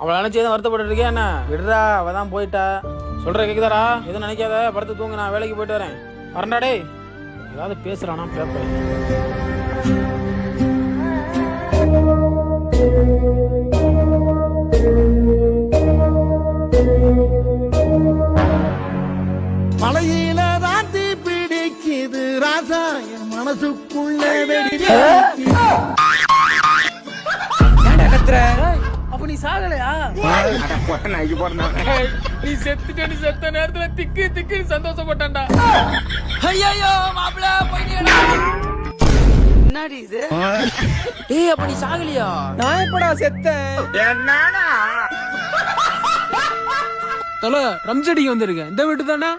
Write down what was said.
அவளை நினைச்சு எதுவும் வருத்தப்பட்டு இருக்கே என்ன? விடுறா, அவதான் போயிட்டா. சொல்ற கேக்குதாடா? எதுவும் நினைக்காத, படுத்து தூங்க, நான் வேலைக்கு போயிட்டு வரேன். வரண்டா டேய். ஏதாவது பேசுறானா பேப்பேன். மலையில தாண்டி பிடிக்குது ராசா என் மனசுக்குள்ள அப்ப நீ சாகலையா? நீ செத்துட்டு செத்த நேரத்துல திக்கு திக்கு சந்தோஷப்பட்டான்டா. ஐயோ மாப்பிள்ள போயிட்டேடா. என்னடி இது? ஏய் அப்ப நீ சாகலையா? நான் எப்படா செத்தேன்? என்னடா தல ரம்சடிக்கு வந்திருக்கேன். இந்த வீட்டு தானே?